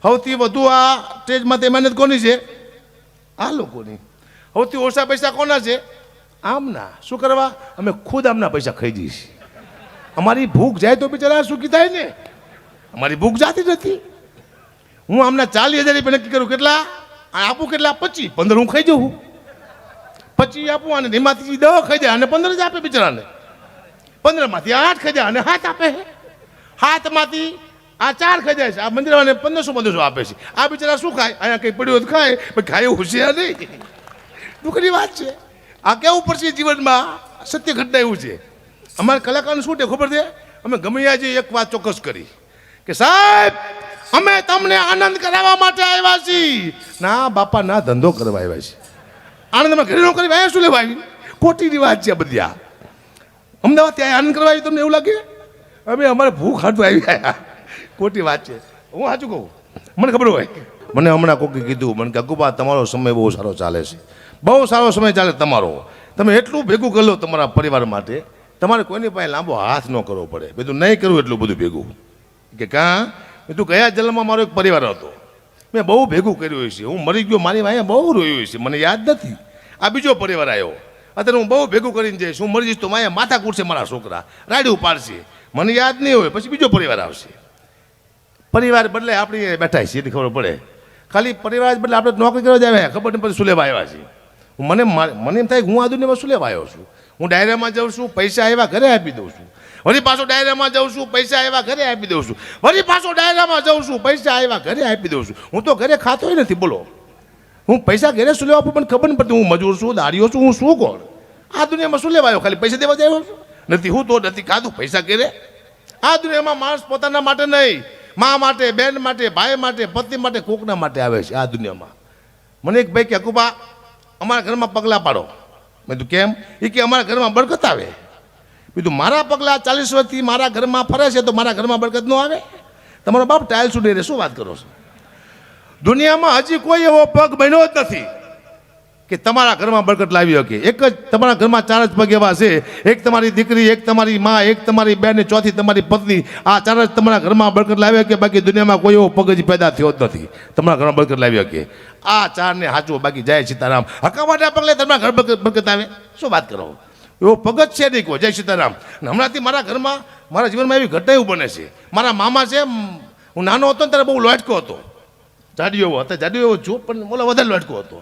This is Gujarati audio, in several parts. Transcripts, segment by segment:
સૌથી વધુ આ સ્ટેજમાં તે મહેનત કોની છે? આ લોકોની. સૌથી ઓછા પૈસા કોના છે? આમના. શું કરવા? અમે ખુદ આમના પૈસા ખાઈ જઈએ છીએ. અમારી ભૂખ જાય તો બિચારા સુખી થાય ને. અમારી ભૂખ જાતી નથી. હું આમના 40,000 રૂપિયા નક્કી કરું. કેટલા આપું? કેટલા? 25. 15 હું ખાઈ જાઉં. 25 આપું અને એમાંથી 10 ખાઈ જાય અને 15 જ આપે બિચારાને. 15માંથી 8 ખાઈ જાય અને 7 આપે. 7માંથી આ 4 ખાઈ જાય છે. આ મંદિરવાળાને 1500 આપે છે. આ બિચારા શું ખાય? અહીંયા કંઈ પડ્યું તો ખાય, પણ ખાય હોશિયાર નહીં. દુઃખની વાત છે. આ કેવું પડશે જીવનમાં. સત્ય ઘટના એવું છે. અમારા કલાકારનું શું છે ખબર છે? અમે ગમે આજે એક વાત ચોક્કસ કરી કે સાહેબ અમે તમને આનંદ કરાવવા માટે આવ્યા છીએ. ના બાપા ના, ધંધો કરવા આવ્યા છીએ. આનંદમાં ઘરે નો કરી આવ્યા શું લેવા આવી? ખોટીની વાત છે બધી. આ અમદાવાદ ત્યાં આનંદ કરવા આવી તમને એવું લાગે? અમે અમારે ભૂખ હાટું આવ્યા. ખોટી વાત છે. હું સાચું કહું, મને ખબર હોય. મને હમણાં કોકે કીધું, મને કે ગગુબા તમારો સમય બહુ સારો ચાલે છે, બહુ સારો સમય ચાલે તમારો. તમે એટલું ભેગું કરી લો તમારા પરિવાર માટે, તમારે કોઈની પાસે લાંબો હાથ ન કરવો પડે. બધું નહીં કરવું એટલું બધું ભેગું. કે કાં તું કયા જન્મમાં મારો એક પરિવાર હતો, મેં બહુ ભેગું કર્યું છે. હું મરી ગયો, મારી વાંહે બહુ રોયું છે, મને યાદ નથી. આ બીજો પરિવાર આવ્યો, અત્યારે હું બહુ ભેગું કરીને જઈશ. હું મરી જઈશ તો માયા માથા કૂટશે, મારા છોકરા રાડ્યું પાડશે, મને યાદ નહીં હોય. પછી બીજો પરિવાર આવશે. પરિવાર બદલે આપણે બેઠા છીએ એટલી ખબર પડે. ખાલી પરિવાર બદલે આપણે નોકરી કરવા જ આવ્યા, ખબર નહીં પછી શું લેવા આવ્યા છીએ. મને એમ થાય કે હું આ દુનિયામાં શું લેવા આવ્યો છું. હું ડાયરામાં જાઉં છું, પૈસા આવ્યા ઘરે આપી દઉં છું. વળી પાછો ડાયરામાં જાઉં છું, પૈસા આવ્યા ઘરે આપી દઉં છું. વળી પાછો ડાયરામાં જાઉં છું, પૈસા આવ્યા ઘરે આપી દઉં છું. હું તો ઘરે ખાતો નથી. બોલો, હું પૈસા ઘરે શું લેવા આપું મને ખબર નહીં પડતી. હું મજૂર છું, દાડીઓ છું, હું શું કોણ? આ દુનિયામાં શું લેવા આવ્યો? ખાલી પૈસા દેવા જ આવ્યો છું? નથી. હું તો નથી ખાધું પૈસા ઘરે. આ દુનિયામાં માણસ પોતાના માટે નહીં, મા માટે, બેન માટે, ભાઈ માટે, પતિ માટે, કોકના માટે આવે છે આ દુનિયામાં. મને એક ભાઈ કે અકુબા અમારા ઘરમાં પગલાં પાડો. મેં કીધું કેમ? એ કે અમારા ઘરમાં બરકત આવે. કીધું મારા પગલાં 40 વર્ષથી મારા ઘરમાં ફરે છે તો મારા ઘરમાં બરકત ન આવે? તમારો બાપ ટાઇલ્સ ઉડે રે, શું વાત કરો છો? દુનિયામાં હજી કોઈ એવો પગ બન્યો જ નથી કે તમારા ઘરમાં બરકત લાવી શકે. એક જ તમારા ઘરમાં 4 જ પગ એવા છે. એક તમારી દીકરી, એક તમારી માં, એક તમારી બેન ને ચોથી તમારી પત્ની. આ 4 જ તમારા ઘરમાં બરકત લાવી શકે. બાકી દુનિયામાં કોઈ એવો પગ જ પેદા થયો જ નથી તમારા ઘરમાં બરકત લાવી શકે. આ 4 ને હાચવો. બાકી જય સીતારામ હકાવાના પગલે તમારા ઘર બરકત આવે? શું વાત કરો? એવો પગ જ છે નહીં. કહો જય સીતારામ. હમણાંથી મારા ઘરમાં, મારા જીવનમાં એવી ઘટના એવું બને છે. મારા મામા છે, હું નાનો હતો ને ત્યારે બહુ લોટકો હતો, જાડિયો એવો હતો. જાડિયો એવો છું પણ બોલો વધારે લોટકો હતો.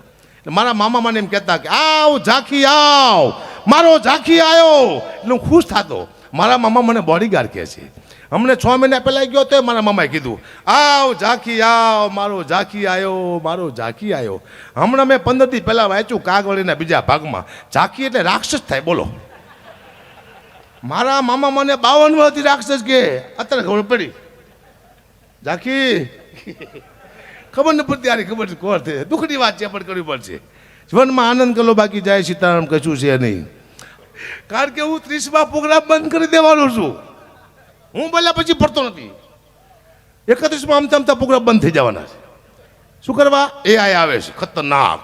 મારા મામા મને એમ કહેતા કે આવ ઝાંખી આવ, મારો ઝાંખી આવ્યો. એટલે હું ખુશ થતો. મારા મામા મને બોડીગાર્ડ કહે છે. હમણે 6 મહિના પહેલાં ગયો તો મારા મામાએ કીધું આવ ઝાંખી આવ, મારો ઝાંખી આવ્યો, મારો ઝાંખી આવ્યો. હમણાં મેં 15 દી પહેલાં વાંચ્યું કાગવળીના બીજા ભાગમાં, ઝાંખી એટલે રાક્ષસ થાય. બોલો, મારા મામા મને 52 વર્ષથી રાક્ષસ કે. અત્યારે ખબર પડી ઝાંખી. ખબર ન પડતી. આની ખબર કોણ છે? દુઃખની વાત છે પણ કરવી પડશે. જીવનમાં આનંદ કરો, બાકી જાય સીતારામ કશું છે નહીં. કારણ કે હું 30માં પ્રોગ્રામ બંધ કરી દેવાનો છું. હું બોલ્યા પછી પડતો નથી. 31માં આમતા પ્રોગ્રામ બંધ થઈ જવાના છે. શું કરવા? AI આવે છે ખતરનાક.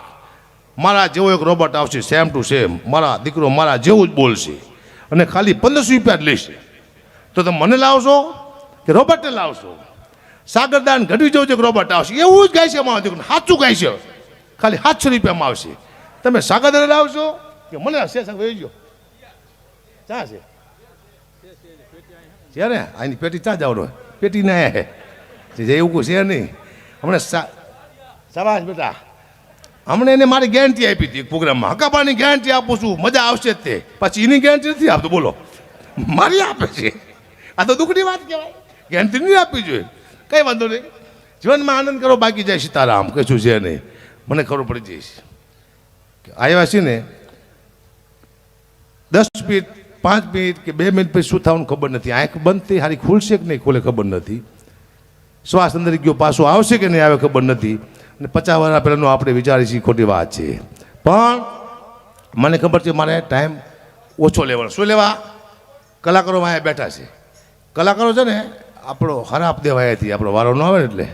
મારા જેવો એક રોબોટ આવશે, સેમ ટુ સેમ. મારા દીકરો મારા જેવું જ બોલશે અને ખાલી 1500 રૂપિયા જ લેશે. તો તમે મને લાવશો કે રોબોટને લાવશો? સાગરદાન ઘટી જવું છે, રોબોટ આવશે એવું જ ગાય છે. મારા દીકરો સાચું ગાય છે, ખાલી 700 રૂપિયામાં આવશે. તમે સાગરદાન લાવશો કે મને હશે? ગયો ચા છે ને આની પેટી ચા જવાનો પેટી ના હે એવું કોઈ છે નહીં. હમણાં શાબાશ બેટા, હમણાં એને મારી ગેરંટી આપી હતી પ્રોગ્રામમાં. હકાબાની ગેરંટી આપું છું, મજા આવશે જ તે. પછી એની ગેરંટી નથી આપતો. બોલો, મારી આપે છે. આ તો દુઃખની વાત કહેવાય. ગેરંટી નહીં આપવી જોઈએ. કંઈ વાંધો નહીં. જીવનમાં આનંદ કરો, બાકી જાય સીતારામ કશું છે નહીં. મને ખબર પડી જઈશ આવ્યા છે ને 10 મિનિટ, 5 મિનિટ કે 2 મિનિટ પછી શું થવાનું ખબર નથી. આંખ બંધ થઈ હારી ખુલશે કે નહીં ખુલે ખબર નથી. શ્વાસ અંદર ગયો પાછો આવશે કે નહીં આવે ખબર નથી. અને 50 વર્ષ પહેલાંનું આપણે વિચારીએ છીએ ખોટી વાત છે. પણ મને ખબર છે મારે ટાઈમ ઓછો લેવાનો. શું લેવા? કલાકારો અહીંયા બેઠા છે. કલાકારો છે ને આપણો ખરાબ દેવાયાથી આપણો વારો ન આવે ને એટલે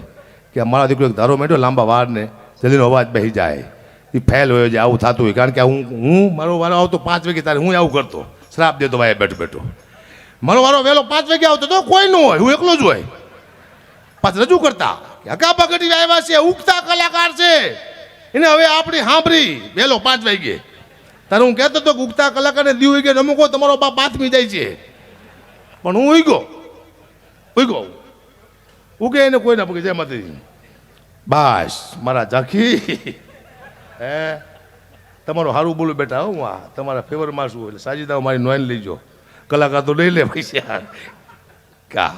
કે મારા દીકરો એક ધારો મેળ્યો લાંબા વારને જલ્દીનો અવાજ બેસી જાય, એ ફેલ હોય છે. આવું થતું હોય કારણ કે હું મારો વારો આવતો 5 વાગે, તારે હું આવું કરતો, શ્રાપ દેતો ભાઈ બેઠો બેઠો. મારો વારો વહેલો 5 વાગે આવતો તો કોઈ ન હોય, હું એકલો જ હોય. પાછું રજૂ કરતા હકાપકડી આવ્યા છે, ઉગતા કલાકાર છે. એને હવે આપણી સાંભળી વહેલો 5 વાગે. તારે હું કહેતો હતો કે ઉગતા કલાકારને દી ઉઈ ગયો અમુકો તમારો બાપ બાથમી જાય છે, પણ હું ઉઈગો ઉગે એને કોઈ ના પગે. જય માતાજી. બસ મારા ઝાંખી હે તમારું સારું બોલું બેટા. હું આ તમારા ફેવરમાં છું એટલે સાજીદા મારી નોંધ લઈજો. કલાકાર તો લઈ લે પૈસા કા.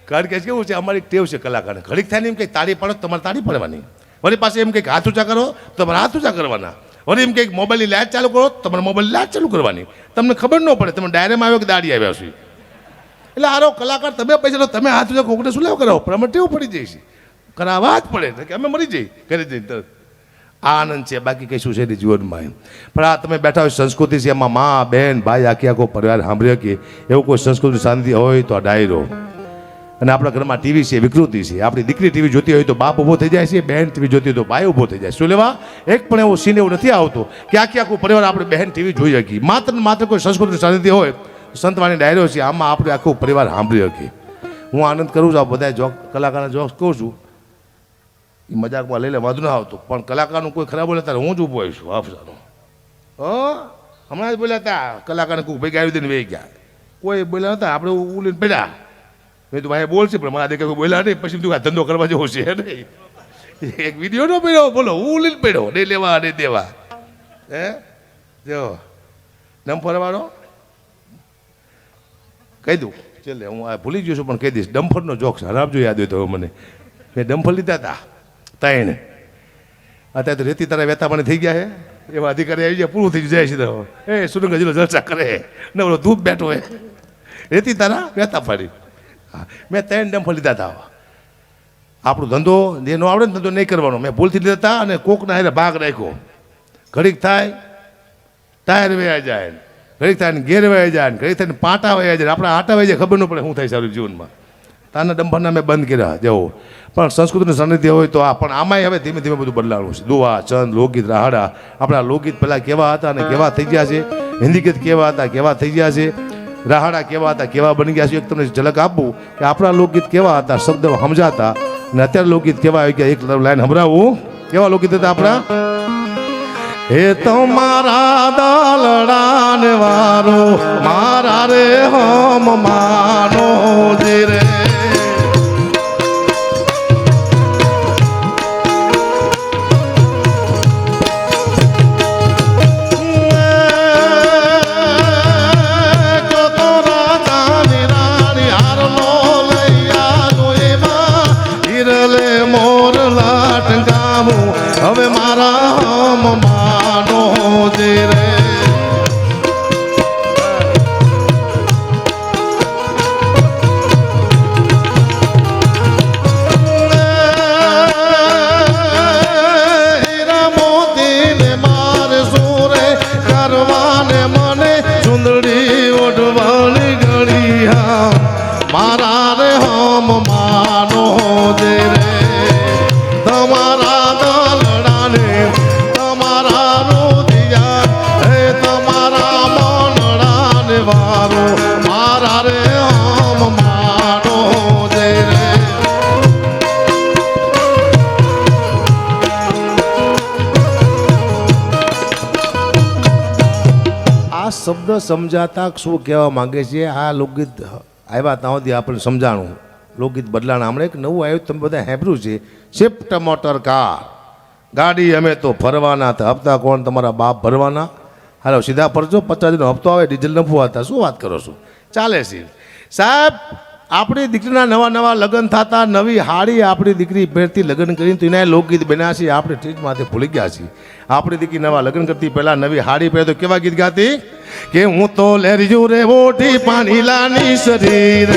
કારણ કે કેવું છે અમારી ટેવ છે કલાકારને ઘડીક થાય ને એમ કંઈક તાળી પાડો તમારે તાળી પાડવાની, વળી પાસે એમ કંઈક હાથ ઊંચા કરો તમારે હાથ ઊંચા કરવાના, વળી એમ કંઈક મોબાઈલની લાઇટ ચાલુ કરો તમારે મોબાઈલની લાઇટ ચાલુ કરવાની. તમને ખબર ન પડે તમે ડાયરેમાં આવ્યો કે દાડી આવ્યા છો. એટલે હારો કલાકાર તમે પૈસા લો, તમે હાથ ઊંચા કોકને શું લેવો કરાવો, પણ અમે ટેવ પડી જાય છે, કરાવવા જ પડે કે અમે મરી જઈએ ઘરે જઈને. આ આનંદ છે, બાકી કઈ શું છે જીવનમાં એમ. પણ આ તમે બેઠા હોય સંસ્કૃતિ છે, એમાં મા બેન ભાઈ આખી આખો પરિવાર સાંભળ્યો કે એવું કોઈ સંસ્કૃતિ શાંતિ હોય તો આ ડાયરો. અને આપણા ઘરમાં ટીવી છે, વિકૃતિ છે. આપણી દીકરી ટીવી જોતી હોય તો બાપ ઊભો થઈ જાય છે, બહેન ટીવી જોતી હોય તો ભાઈ ઊભો થઈ જાય. શું લેવા એક પણ એવો સીન એવું નથી આવતો કે આખી આખું પરિવાર આપણે બહેન ટીવી જોઈ શકીએ. માત્ર ને માત્ર કોઈ સંસ્કૃતિ શાંતિ હોય સંતવાણી ડાયરો છે, આમાં આપણે આખું પરિવાર સાંભળી શકીએ. હું આનંદ કરું છું, આ બધા જોક કલાકારના જોક્સ કહું છું એ મજાકમાં લઈ લે વાંધો ના આવતો, પણ કલાકારનું કોઈ ખરાબ બોલે ત્યારે હું જ ઊભો છું. હાફસાનો હમણાં જ બોલ્યા હતા કલાકારને કોઈ ભેગા આવી દઈને વહી ગયા, કોઈ બોલ્યા હતા આપણે ઉલીને પડ્યા. મેં તો ભાઈ બોલશે પણ મારા દેખાય કોઈ બોલ્યા નહીં. પછી તું આ ધંધો કરવા જેવો છે નહીં. એક વિડીયો નો પડ્યો બોલો હું ઉલીને પડ્યો નહીં લેવા નહીં દેવા. હે જો ડમ્ફરવાળો કહી દઉં ચાલે, હું આ ભૂલી ગયો છું પણ કહી દઈશ. ડમ્ફરનો જોક્સ હરાબજો યાદ હોય તો મને. મેં ડમ્ફર લીધા હતા તાઈને, અત્યારે તો રેતી તારા વેતા પાણી થઈ ગયા છે, એવા અધિકારી આવી જાય પૂરું થઈ જાય છે. એ સુરંગ જિલ્લો ચર્ચા કરે ને ઓલો ધૂપ બેઠો હોય રેતી તારા વેતા પાડી. હા મેં 3 ડમ્ફર લીધા હતા. આપણો ધંધો જે ન આવડે ને ધંધો નહીં કરવાનો. મેં ભૂલથી લીધા હતા અને કોકના હારે ભાગ રાખ્યો. ઘડીક થાય ટાયર વયા જાય, ઘડીક થાય ને ઘેર વયા જાય, ઘડીક થાય ને પાટા વયા જાય, આપણા આટા વયા જાય ખબર ન પડે શું થાય સારું જીવનમાં. તાના ડમ્ફરના મેં બંધ કર્યા જવો. પણ સંસ્કૃતિનું સાનિધ્ય હોય તો આ પણ આમાંય હવે ધીમે ધીમે બધું બદલાવાનું છે. દુહા ચંદ લોકગીત રાહડા આપણા લોકગીત પહેલાં કેવા હતા અને કેવા થઈ ગયા છે, હિન્દી ગીત કેવા હતા કેવા થઈ ગયા છે, રાહડા કેવા હતા કેવા બની ગયા છે. એક તમને ઝલક આપું કે આપણા લોકગીત કેવા હતા શબ્દ સમજાતા અને અત્યારે લોકગીત કેવા આવી ગયા. એક લાઈન સંભળાવું કેવા લોકગીત હતા આપણા. હે તમારા દાલડાને વારો મારા રે હમ માનો જે રે હવે મારા હમ માનો જે રે. હીરા મોતીને મારે સુરે કરવાને મને ચુંદડી ઓઢવાની ઘડિયા મારા રે હમ માનો જે રે. તમારા મારા રે હમ માનો જે રે. આ શબ્દ સમજાતા શું કહેવા માંગે છે. આ લોકગીત આવ્યા ત્યાં સુધી આપણે સમજાણું લોકગીત બદલાણા. હમણાં એક નવું આવ્યું તમે બધા સાંભળ્યું છે, શિફ્ટ મોટર કાર ગાડી અમે તો ફરવાના હતા, હપ્તા કોણ તમારા બાપ ભરવાના. હાલો સીધા પરજો 50 નો હપ્તો આવે ડીઝલ નફો હતા. શું વાત કરો છો ચાલે છે સાહેબ. આપણી દીકરીના નવા નવા લગ્ન થતા નવી હાડી આપણી દીકરી પહેરતી લગ્ન કરીને તો એના લોકગીત બન્યા છે. આપણે ઠીકમાંથી ભૂલી ગયા છીએ. આપણી દીકરી નવા લગ્ન કરતી પહેલાં નવી હાડી પહેરતો કેવા ગીત ગાતી કે હું તો લેરજુ રે ઓઢી પાણી લાની શરીર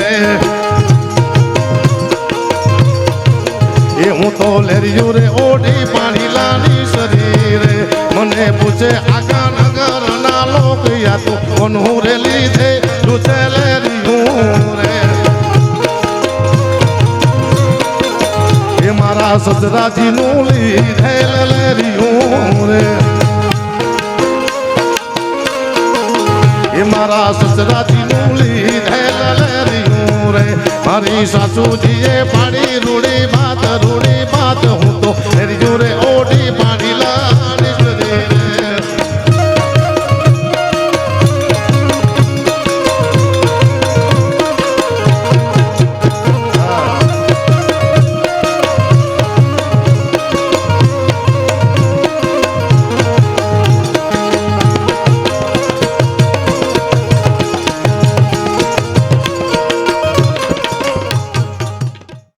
એ હું તો લેરજુ રે ઓઢી પાણી લાની શરીર. મને પૂછે આકા નગર ના લોક યા તું કોનું રે લીધે લૂછે લેરિયું રે. એ મારા સસરાજી નું લીધે લેરિયું રે. એ મારા સસરાજી નું લીધે લેરિયું રે. મારી સાસુજીએ પાડી રૂડી ભાત રૂડી बात